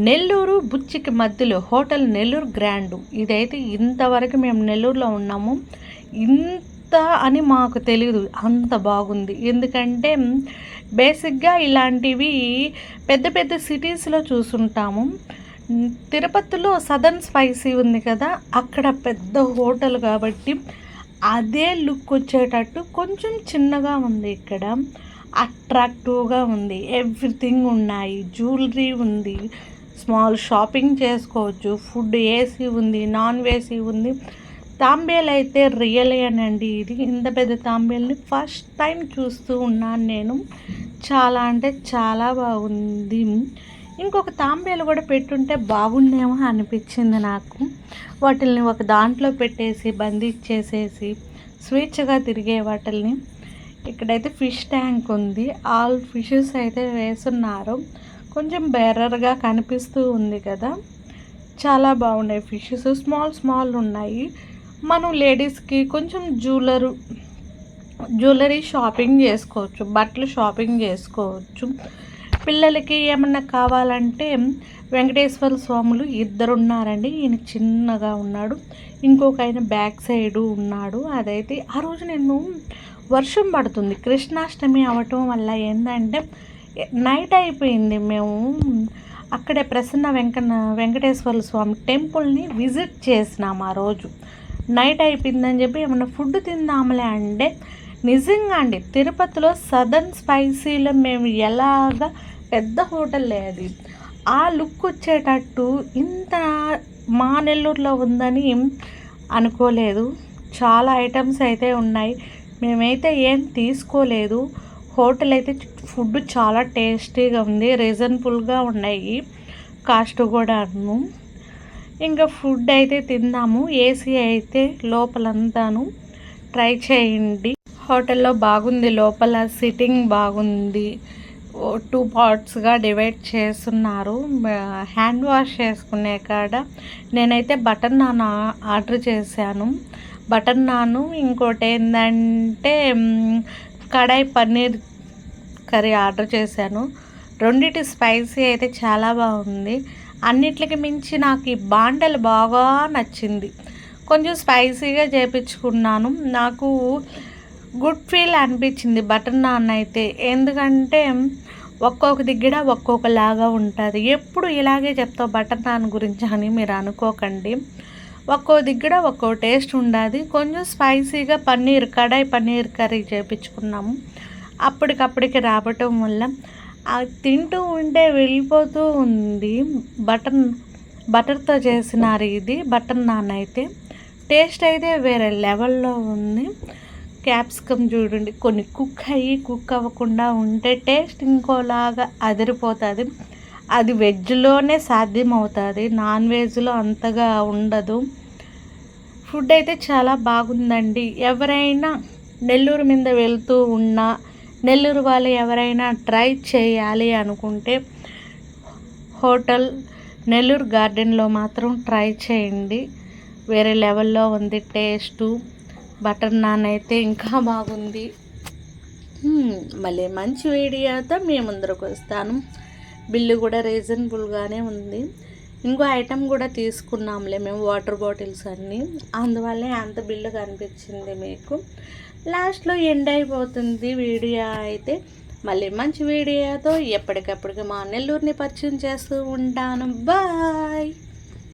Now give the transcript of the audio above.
నెల్లూరు బుచ్చికి మధ్యలో hotel Nellore grand. ఇదైతే ఇంతవరకు మేము నెల్లూరులో ఉన్నాము, ఇంత అని మాకు తెలియదు, అంత బాగుంది. ఎందుకంటే బేసిక్గా ఇలాంటివి పెద్ద పెద్ద సిటీస్లో చూసుంటాము. తిరుపతిలో సదర్న్ స్పైసీ ఉంది కదా, అక్కడ పెద్ద హోటల్ కాబట్టి అదే లుక్ వచ్చేటట్టు కొంచెం చిన్నగా ఉంది. ఇక్కడ అట్రాక్టివ్గా ఉంది, ఎవ్రీథింగ్ ఉన్నాయి, జ్యువెలరీ ఉంది, స్మాల్ షాపింగ్ చేసుకోవచ్చు, ఫుడ్ ఏసీ ఉంది, నాన్ ఏసీ ఉంది. తాంబేలు అయితే రియల్ అనండి, ఇది ఇంత పెద్ద తాంబేల్ని ఫస్ట్ టైం చూస్తూ ఉన్నాను నేను. చాలా అంటే చాలా బాగుంది. ఇంకొక తాంబేలు కూడా పెట్టుంటే బాగుండేమో అనిపించింది నాకు. వాటిల్ని ఒక దాంట్లో పెట్టేసి బంధించేసేసి స్వేచ్ఛగా తిరిగే వాటిల్ని. ఇక్కడైతే ఫిష్ ట్యాంక్ ఉంది, ఆల్ ఫిషెస్ అయితే వేస్తున్నారు. కొంచెం బెర్రర్గా కనిపిస్తూ ఉంది కదా, చాలా బాగున్నాయి ఫిషెస్, స్మాల్ స్మాల్ ఉన్నాయి. మనం లేడీస్కి కొంచెం జ్యువెలరీ షాపింగ్ చేసుకోవచ్చు, బట్టలు షాపింగ్ చేసుకోవచ్చు. పిల్లలకి ఏమన్నా కావాలంటే వెంకటేశ్వర స్వాములు ఇద్దరు ఉన్నారండి. ఈయన చిన్నగా ఉన్నాడు, ఇంకొక ఆయన బ్యాక్ సైడు ఉన్నాడు. అదైతే ఆ రోజు నేను వర్షం పడుతుంది, కృష్ణాష్టమి అవటం వల్ల ఏంటంటే నైట్ అయిపోయింది. మేము అక్కడే ప్రసన్న వెంకటేశ్వర స్వామి టెంపుల్ని విజిట్ చేసినాం. ఆ రోజు నైట్ అయిపోయిందని చెప్పి ఏమన్నా ఫుడ్ తిందాంలే అంటే నిజంగా అండి, తిరుపతిలో సదర్న్ స్పైసీలో మేము ఎలాగా పెద్ద హోటల్ లేదు, ఆ లుక్ వచ్చేటట్టు ఇంత మా నెల్లూరులో ఉందని అనుకోలేదు. చాలా ఐటమ్స్ అయితే ఉన్నాయి, మేమైతే ఏం తీసుకోలేదు. హోటల్ అయితే ఫుడ్ చాలా టేస్టీగా ఉంది, రీజనబుల్గా ఉన్నాయి కాస్ట్ కూడాను. ఇంకా ఫుడ్ అయితే తిందాము, ఏసీ అయితే లోపలంతాను ట్రై చేయండి. హోటల్లో బాగుంది, లోపల సిట్టింగ్ బాగుంది, 2 పార్ట్స్గా డివైడ్ చేస్తున్నారు. హ్యాండ్ వాష్ చేసుకునే కాడ నేనైతే బటర్ నాన్ ఆర్డర్ చేశాను. బటర్ నాను, ఇంకోటి ఏంటంటే కడాయి పన్నీర్ కర్రీ ఆర్డర్ చేశాను. రెండిటి స్పైసీ అయితే చాలా బాగుంది. అన్నిటికి మించి నాకు ఈ బాండలు బాగా నచ్చింది, కొంచెం స్పైసీగా చేయించుకున్నాను. నాకు గుడ్ ఫీల్ అనిపించింది బటర్ నాన్ అయితే, ఎందుకంటే ఒక్కొక్క దగ్గర ఒక్కొక్కలాగా ఉంటుంది. ఎప్పుడు ఇలాగే చెప్తావు బటర్ నాన్ గురించి అని మీరు అనుకోకండి, ఒక్కో దగ్గర ఒక్కో టేస్ట్ ఉండదు. కొంచెం స్పైసీగా కడాయి పన్నీర్ కర్రీ చేయించుకున్నాము, అప్పటికప్పటికి రావటం వల్ల తింటూ ఉంటే వెళ్ళిపోతూ ఉంది. బటర్తో చేసినారు ఇది బటర్ నాన్ అయితే, టేస్ట్ అయితే వేరే లెవెల్లో ఉంది. క్యాప్సికమ్ చూడండి, కొన్ని కుక్ అవ్వకుండా ఉంటే టేస్ట్ ఇంకోలాగా అదిరిపోతుంది. అది వెజ్లోనే సాధ్యమవుతుంది, నాన్ వెజ్లో అంతగా ఉండదు. ఫుడ్ అయితే చాలా బాగుందండి. ఎవరైనా నెల్లూరు మీద వెళ్తూ ఉన్నా, నెల్లూరు వాళ్ళు ఎవరైనా ట్రై చేయాలి అనుకుంటే హోటల్ నెల్లూరు గార్డెన్లో మాత్రం ట్రై చేయండి, వేరే లెవెల్లో ఉంది టేస్టు. బటర్ నాన్ అయితే ఇంకా బాగుంది. మళ్ళీ మంచి వీడియోతో మీ ముందరకు వస్తాను. బిల్లు కూడా రీజనబుల్గానే ఉంది. ఇంకో ఐటెం కూడా తీసుకున్నాంలే మేము, వాటర్ బాటిల్స్ అన్నీ, అందువల్లే అంత బిల్లు కనిపించింది మీకు. లాస్ట్లో ఎండ్ అయిపోతుంది వీడియో అయితే. మళ్ళీ మంచి వీడియోతో ఎప్పటికప్పటికి మా నెల్లూరుని పరిచయం చేస్తూ ఉంటాను. బాయ్.